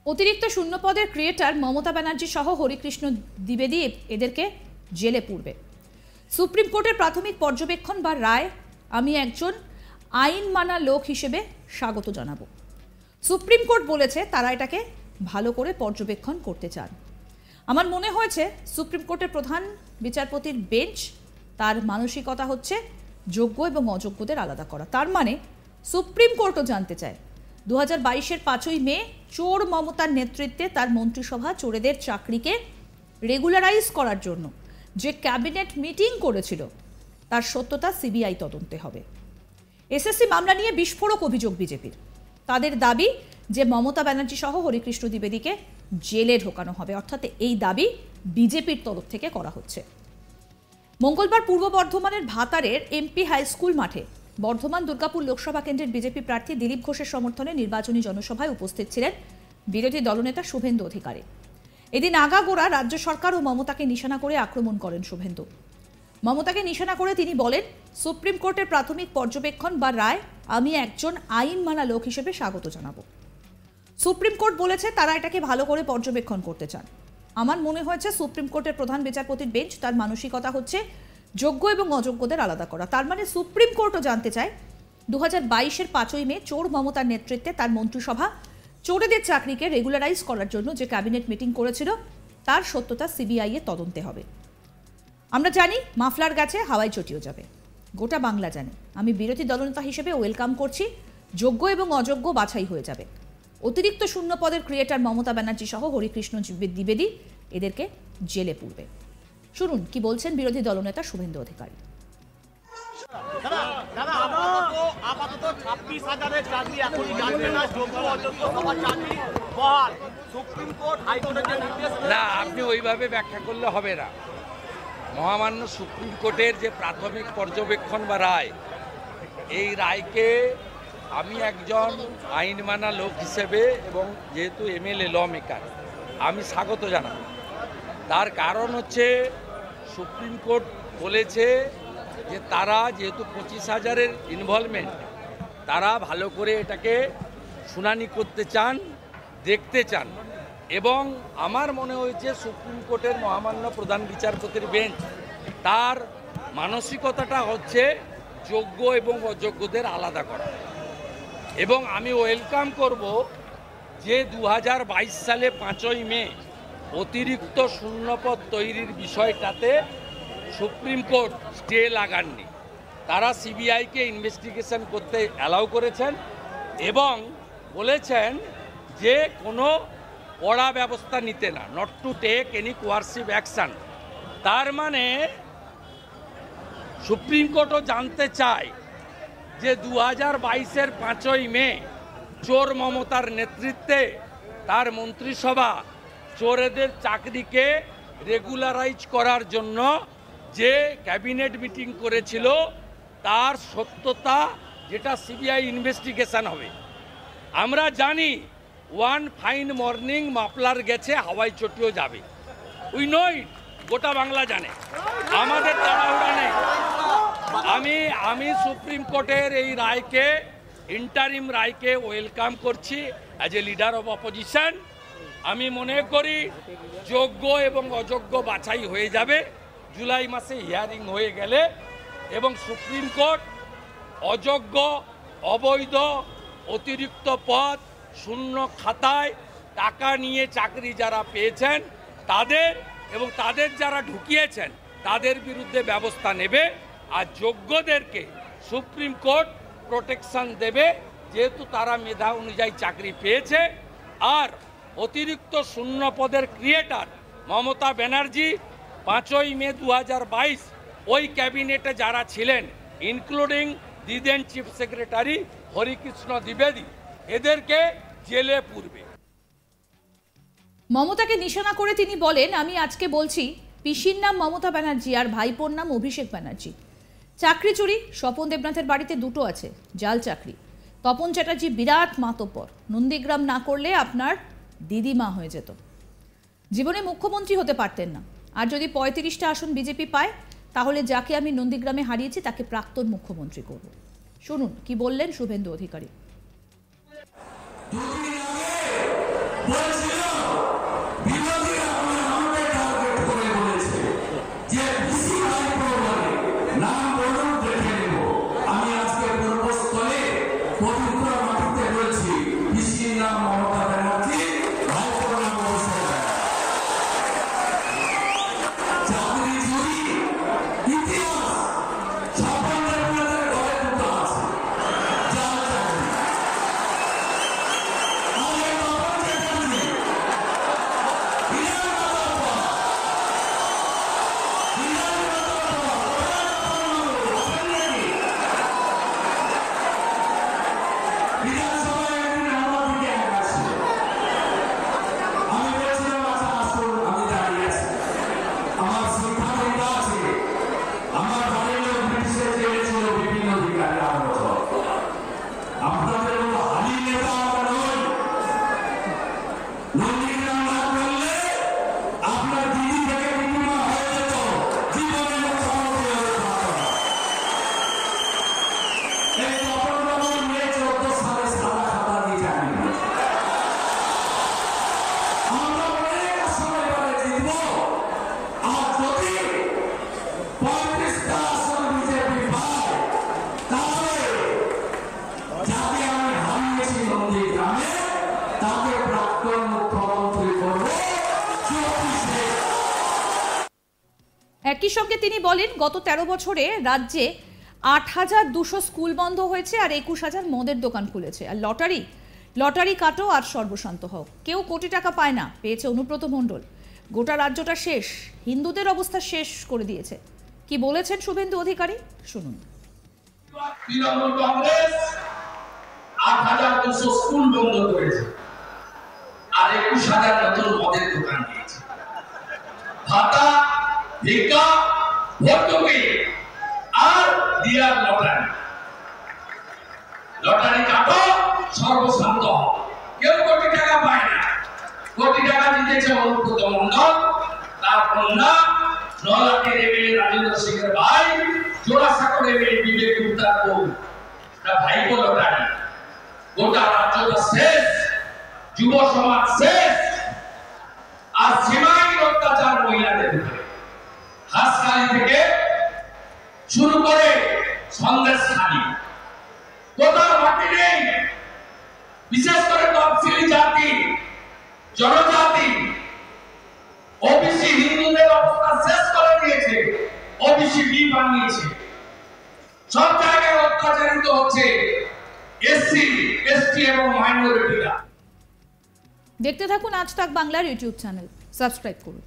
অতিরিক্ত শূন্য পদের ক্রিয়েটার মমতা ব্যানার্জি সহ হরিকৃষ্ণ দ্বিবেদী এদেরকে জেলে পুরবে। সুপ্রিম কোর্টের প্রাথমিক পর্যবেক্ষণ বা রায় আমি একজন আইন মানা লোক হিসেবে স্বাগত জানাবো। সুপ্রিম কোর্ট বলেছে তারা এটাকে ভালো করে পর্যবেক্ষণ করতে চান। আমার মনে হয়েছে সুপ্রিম কোর্টের প্রধান বিচারপতির বেঞ্চ তার মানসিকতা হচ্ছে যোগ্য এবং অযোগ্যদের আলাদা করা। তার মানে সুপ্রিম কোর্টও জানতে চায় 2022-এর 5ই মে চোর মমতার নেতৃত্বে তার মন্ত্রিসভা চোরেদের চাকরিকে রেগুলারাইজ করার জন্য যে ক্যাবিনেট মিটিং করেছিল তার সত্যতা সিবিআই তদন্তে হবে। এসএসসি মামলা নিয়ে বিস্ফোরক অভিযোগ বিজেপির। তাদের দাবি যে মমতা ব্যানার্জি সহ হরিকৃষ্ণ দ্বিবেদীকে জেলে ঢোকানো হবে, অর্থাৎ এই দাবি বিজেপির তরফ থেকে করা হচ্ছে। মঙ্গলবার পূর্ব বর্ধমানের ভাতারের এমপি হাই স্কুল মাঠে বর্ধমান দুর্গাপুর লোকসভা কেন্দ্রের বিজেপি প্রার্থী দিলীপ ঘোষের সমর্থনে নির্বাচনী জনসভায় উপস্থিত ছিলেন বিরোধী দলনেতা শুভেন্দু অধিকারী। এদিন আগাগোড়া রাজ্য সরকার ও মমতাকে নিশানা করে আক্রমণ করেন শুভেন্দু। মমতাকে নিশানা করে তিনি বলেন, সুপ্রিম কোর্টের প্রাথমিক পর্যবেক্ষণ বা রায় আমি একজন আইন মানা লোক হিসেবে স্বাগত জানাবো। সুপ্রিম কোর্ট বলেছে তারা এটাকে ভালো করে পর্যবেক্ষণ করতে চান। আমার মনে হয়েছে সুপ্রিম কোর্টের প্রধান বিচারপতির বেঞ্চ তার মানসিকতা হচ্ছে যোগ্য এবং অযোগ্যদের আলাদা করা। তার মানে সুপ্রিম কোর্টও জানতে চায় 2022-এর 5ই মে চোর মমতার নেতৃত্বে তার মন্ত্রিসভা চোরেদের চাকরিকে রেগুলারাইজ করার জন্য যে ক্যাবিনেট মিটিং করেছিল তার সত্যতা সিবিআই এর তদন্তে হবে। আমরা জানি মাফলার গাছে হাওয়াই চটিও যাবে, গোটা বাংলা জানে। আমি বিরোধী দলনেতা হিসেবে ওয়েলকাম করছি, যোগ্য এবং অযোগ্য বাছাই হয়ে যাবে। অতিরিক্ত শূন্য পদের ক্রিয়েটার মমতা ব্যানার্জি সহ হরিকৃষ্ণ দ্বিবেদী এদেরকে জেলে পুরবে। শুনুন কি বলছেন বিরোধী দলনেতা শুভেন্দু অধিকারী। না, আপনি ওইভাবে ব্যাখ্যা করলে হবে না। মহামান্য সুপ্রিম কোর্টের যে প্রাথমিক পর্যবেক্ষণ বা রায়, এই রায়কে আমি একজন আইন মানা লোক হিসেবে এবং যেহেতু এমএলএ ল মেকার আমি স্বাগত জানাবো। তার কারণ হচ্ছে সুপ্রিম কোর্ট বলেছে যে তারা যেহেতু 25,000-এর ইনভলভমেন্ট, তারা ভালো করে এটাকে শুনানি করতে চান, দেখতে চান। এবং আমার মনে হয়েছে সুপ্রিম কোর্টের মহামান্য প্রধান বিচারপতির বেঞ্চ তার মানসিকতাটা হচ্ছে যোগ্য এবং অযোগ্যদের আলাদা করা। এবং আমি ওয়েলকাম করব যে 2022 সালে 5ই মে অতিরিক্ত শূন্যপদ তৈরির বিষয়টাতে সুপ্রিম কোর্ট স্টে লাগাননি। তারা সিবিআইকে ইনভেস্টিগেশন করতে অ্যালাউ করেছেন এবং বলেছেন যে কোনো কড়া ব্যবস্থা নিতে না, not to take any coercive action. তার মানে সুপ্রিম কোর্টও জানতে চায় যে 2022-এর 5ই মে চোর মমতার নেতৃত্বে তার মন্ত্রিসভা চোরেদের চাকরিকে রেগুলারাইজ করার জন্য যে ক্যাবিনেট মিটিং করেছিল তার সত্যতা, যেটা সিবিআই ইনভেস্টিগেশন হবে। আমরা জানি ওয়ান ফাইন মর্নিং মাফলার গেছে হাওয়াই চটিও যাবে, উই নো ইট, গোটা বাংলা জানে, আমাদের তাড়াহুড়া নেই। আমি সুপ্রিম কোর্টের এই রায়কে, ইন্টারিম রায়কে ওয়েলকাম করছি as a leader of opposition. আমি মনে করি যোগ্য এবং অযোগ্য বাছাই হয়ে যাবে জুলাই মাসে হিয়ারিং হয়ে গেলে, এবং সুপ্রিম কোর্ট অযোগ্য, অবৈধ, অতিরিক্ত পদ, শূন্য খাতায় টাকা নিয়ে চাকরি যারা পেয়েছেন তাদের এবং তাদের যারা ঢুকিয়েছেন তাদের বিরুদ্ধে ব্যবস্থা নেবে। আর যোগ্যদেরকে সুপ্রিম কোর্ট প্রোটেকশন দেবে, যেহেতু তারা মেধা অনুযায়ী চাকরি পেয়েছে। আর অতিরিক্ত শূন্য পদের ক্রিয়েটার মমতা ব্যানার্জি 5ই মে 2022 ওই ক্যাবিনেটে যারা ছিলেন, including the then chief secretary Harikrishna দ্বিবেদী, এদেরকে জেলে পুরবে। মমতাকে নিশানা করে তিনি বলেন, আমি আজকে বলছি পিসির নাম মমতা ব্যানার্জি আর ভাইপোর নাম অভিষেক ব্যানার্জি। চাকরি চুরি স্বপন দেবনাথের বাড়িতে দুটো আছে, জাল চাকরি। তপন চ্যাটার্জি বিরাট মাতব্বর, নন্দীগ্রাম না করলে আপনার দিদিমা হয়ে যেত। জীবনে মুখ্যমন্ত্রী হতে পারতেন না। আর যদি 35টা আসন বিজেপি পায় তাহলে যাকে আমি নন্দীগ্রামে হারিয়েছি তাকে প্রাক্তন মুখ্যমন্ত্রী করব। শুনুন কি বললেন শুভেন্দু অধিকারী। বলেছিল বিরোধীরা আমাদের টার্গেট করে বলেছে যে পিসি ভাইপো বলে নাম বলুন দেখে নেব। আমি আজকে পূর্বস্থলে পবিত্র মাটিতে বলেছি পিসির নাম মমতা ব্যানার্জি, ভাইপোর নাম অভিষেক ব্যানার্জি। চাকরি চুরি ইতিহাস সাফল্যের মধ্যে ঘরে দুটো আছে, জাল চাকরি। আমাদের বাবা চ্যাটার্জি বিরাট বাবা, বিরাট বিধানসভায় একদিন আমার দিকে এক আসছে। আমি বলছিলাম আচ্ছা আসুন, আমি দাঁড়িয়ে আছি, আমার শিক্ষাবিদ্যা আছে, আমার বাড়ির লোক ব্রিটিশে চেয়েছিল বিভিন্ন অধিকারী আহত। আপনাদের মতো হালি নেতা আমরা নই। নন্দীগ্রাম না করলে আপনার দিদি থেকে বিনিমা হয়ে যেত, জীবনে মুখ্যমন্ত্রী হতে পারত না। এই তপনবাবুর মেয়ে 14 সালে সাদা খাতা দিয়ে চাকরি করেছে। আমরা অনেক আসন এবারে জিতব, আর যদি 35টা আসন বিজেপি পায় তাহলে যাকে আমি হারিয়েছি নন্দীগ্রামে তাকে প্রাক্তন মুখ্যমন্ত্রী করব 24-এ। একই সঙ্গে তিনি বলেন গত 13 বছরে রাজ্যে 8,200 স্কুল বন্ধ হয়েছে আর 21,000 মদের দোকান খুলেছে। আর লটারি কাটো আর সর্বশান্ত হোক, কেউ কোটি টাকা পায় না, পেয়েছে অনুব্রত মণ্ডল। গোটা রাজ্যটা শেষ, হিন্দুদের অবস্থা শেষ করে দিয়েছে। কি বলেছেন শুভেন্দু অধিকারী, শুনুন। তৃণমূল কংগ্রেস 8,200 স্কুল বন্ধ করেছে আর 21,000 নতুন মদের দোকান দিয়েছে। ভাতা, ভিক্ষা, ভর্তুকি আর দিয়ার লটারি কাটো, সর্বশান্ত হও, কেউ কোটি টাকা পায় না। কোটি টাকা দিতেছে অনুব্রত মণ্ডল, তার কন্যা নলাটির এমএলএ রাজেন্দ্র সিংহের ভাই, জোড়াসাঁকোর এমএলএ বিবেক গুপ্তার বউ। ভাইপো লটারি। গোটা রাজ্যটা শেষ, যুব সমাজ শেষ, আর সীমাহীন অত্যাচার মহিলাদের উপরে। হাসখালি থেকে শুরু করে সন্দেশখালি, কোথাও বাকি নেই। বিশেষ করে তফসিলি জাতি, জনজাতি, ওবিসি হিন্দুদের অবস্থা শেষ করে দিয়েছে, ওবিসি বি বানিয়েছে। সব জায়গায় অত্যাচারিত হচ্ছে এসসি, এসটি এবং মাইনরিটিরা। দেখতে থাকুন আজ তাক বাংলার ইউটিউব চ্যানেল, সাবস্ক্রাইব করুন।